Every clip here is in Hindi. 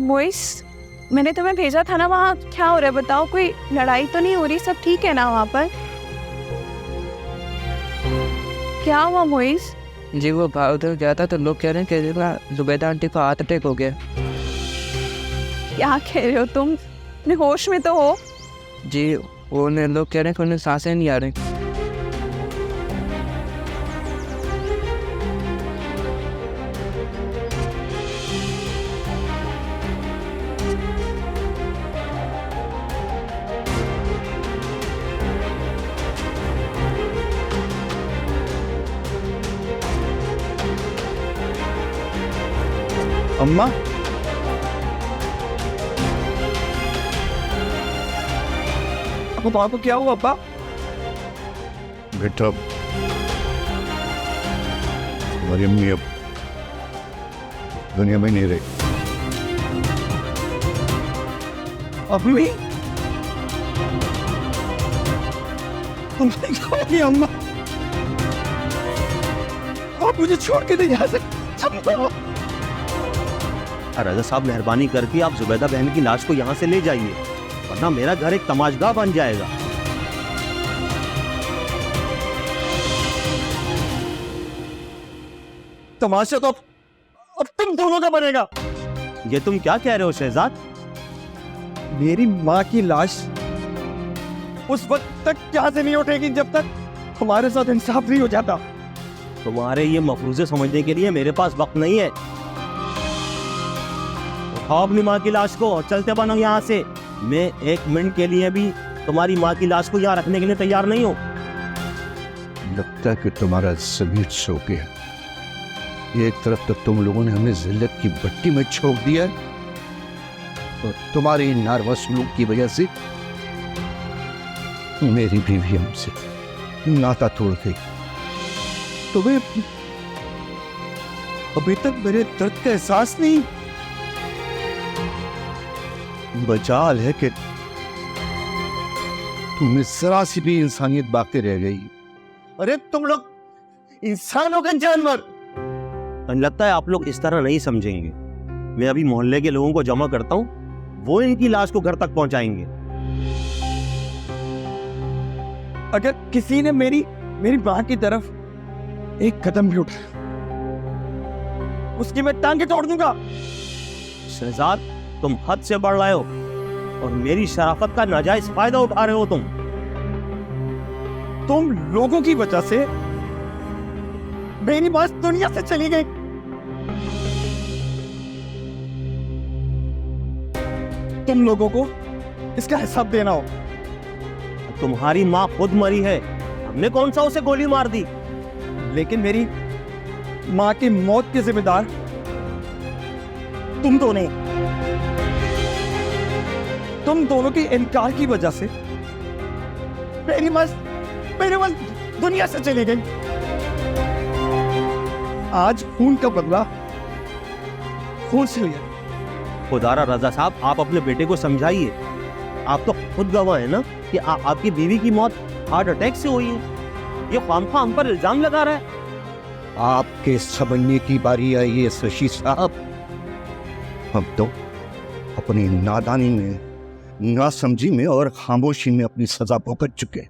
मोइस, मैंने तुम्हें भेजा था ना, वहाँ क्या हो रहा है बताओ? कोई लड़ाई तो नहीं हो रही? सब ठीक है ना वहाँ पर? क्या हुआ मोइस? जी वो उधर गया था तो लोग कह रहे हैं कि जुबैदा आंटी को हार्ट अटैक हो गया। क्या कह रहे हो तुम? अपने होश में तो हो? जी वो लोग कह रहे हैं कि उन्हें सांसें नहीं आ रही। अम्मा, अब पापा क्या हुआ? अब्बा बेटा, तुम्हारी अम्मी अब दुनिया में नहीं रही। अम्मी, तुमने क्या किया अम्मा? आप मुझे छोड़ के नहीं जा सकते। राजा साहब, मेहरबानी करके आप जुबैदा बहन की लाश को यहाँ से ले जाइए, वरना मेरा घर एक तमाशगाह बन जाएगा। तमाशा तो अब तुम दोनों का बनेगा। ये तुम क्या कह रहे हो शहजाद? मेरी माँ की लाश उस वक्त तक यहाँ से नहीं उठेगी जब तक हमारे साथ इंसाफ नहीं हो जाता। तुम्हारे ये मफरूजे समझने के लिए मेरे पास वक्त नहीं है। उठाओ अपनी माँ की लाश को और चलते बनो यहाँ से। मैं एक मिनट के लिए भी तुम्हारी माँ की लाश को यहाँ रखने के लिए तैयार नहीं हूँ। लगता है कि तुम्हारा ज़मीर सो गया। एक तरफ तो तुम लोगों ने हमें जिल्लत की भट्टी में छोड़ दिया और तुम्हारे नारवा सलूक की वजह से मेरी बीवी हमसे नाता तोड़ गई। तुम्हें अभी तक मेरे दर्द का एहसास नहीं? बचाल है कि तुम्हें जरा सी भी इंसानियत बाकी रह गई। अरे तुम लोग इंसान हो गए जानवर। लगता है आप लोग इस तरह नहीं समझेंगे। मैं अभी मोहल्ले के लोगों को जमा करता हूँ, वो इनकी लाश को घर तक पहुंचाएंगे। अगर किसी ने मेरी माँ की तरफ एक कदम भी उठाया, उसकी मैं टांगे तोड़ दूंगा। शहजाद, तुम हद से बढ़ रहे हो और मेरी शराफत का नाजायज फायदा उठा रहे हो। तुम लोगों की वजह से मेरी माँ दुनिया से चली गई। तुम लोगों को इसका हिसाब देना हो। तुम्हारी माँ खुद मरी है, हमने कौन सा उसे गोली मार दी? लेकिन मेरी माँ की मौत के जिम्मेदार तुम दोनों। तुम दोनों के इनकार की वजह से मेरी माँ दुनिया से चली गई। आज खून का बदला खून से लिया। खुदारा रजा साहब, आप अपने बेटे को समझाइए। आप तो खुद गवाह है ना कि आपकी बीवी की मौत हार्ट अटैक से हुई है। ये खामखा हम पर इल्जाम लगा रहा है। आपके समझने की बारी आई है शशि साहब। हम तो अपनी नादानी में, नासमझी में और खामोशी में अपनी सजा भुगत चुके।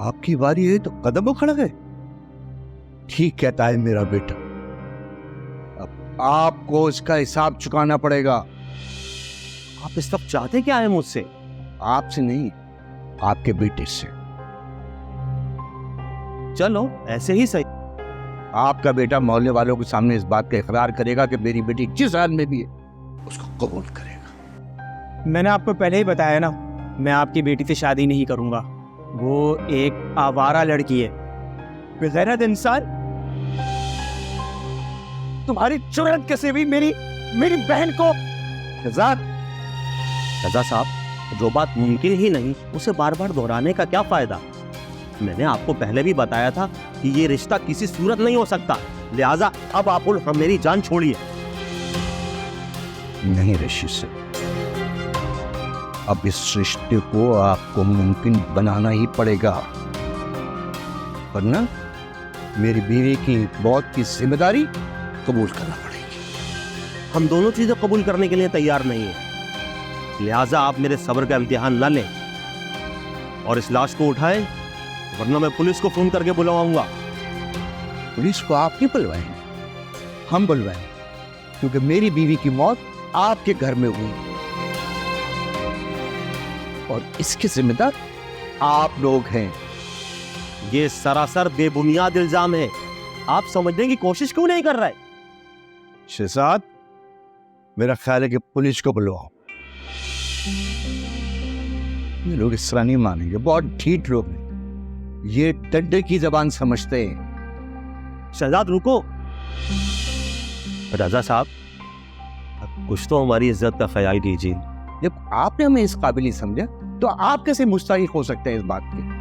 आपकी बारी है तो कदम उखड़ गए। ठीक कहता है मेरा बेटा, अब आपको इसका हिसाब चुकाना पड़ेगा। आप इस वक्त चाहते क्या है मुझसे? आपसे नहीं, आपके बेटे से। चलो ऐसे ही सही। आपका बेटा मोहल्ले वालों के सामने इस बात का इकरार करेगा कि मेरी बेटी जिस हाल में भी है उसको कबूल करेगा। मैंने आपको पहले ही बताया ना, मैं आपकी बेटी से शादी नहीं करूंगा। वो एक आवारा लड़की है। बेगैरत इंसान, तुम्हारी जुर्रत कैसे भी मेरी बहन को। रजा साहब, जो बात मुमकिन ही नहीं उसे बार बार दोहराने का क्या फायदा? मैंने आपको पहले भी बताया था कि ये रिश्ता किसी सूरत नहीं हो सकता। लिहाजा अब आप मेरी जान छोड़िए। नहीं ऋषि से, अब इस रिश्ते को आपको मुमकिन बनाना ही पड़ेगा, वरना मेरी बीवी की मौत की जिम्मेदारी कबूल करना पड़ेगी। हम दोनों चीजें कबूल करने के लिए तैयार नहीं है, लिहाजा आप मेरे सब्र का इम्तिहान न लें और इस लाश को उठाएं, वरना मैं पुलिस को फोन करके बुलवाऊंगा। पुलिस को आप नहीं बुलवाएं, हम बुलवाएं, क्योंकि मेरी बीवी की मौत आपके घर में हुई और इसके जिम्मेदार आप लोग हैं। ये सरासर बेबुनियाद इल्जाम है, आप समझने की कोशिश क्यों नहीं कर रहे? शहजाद, मेरा ख्याल है कि पुलिस को बुलवाओ। ये लोग इस तरह नहीं मानेंगे, बहुत ढीठ लोग हैं, ये डंडे की जबान समझते हैं। शहजाद रुको। राजा साहब, कुछ तो हमारी इज्जत का ख्याल कीजिए। जब आपने हमें इस काबिल ही समझा तो आप कैसे मुस्तहिक हो सकते हैं इस बात के?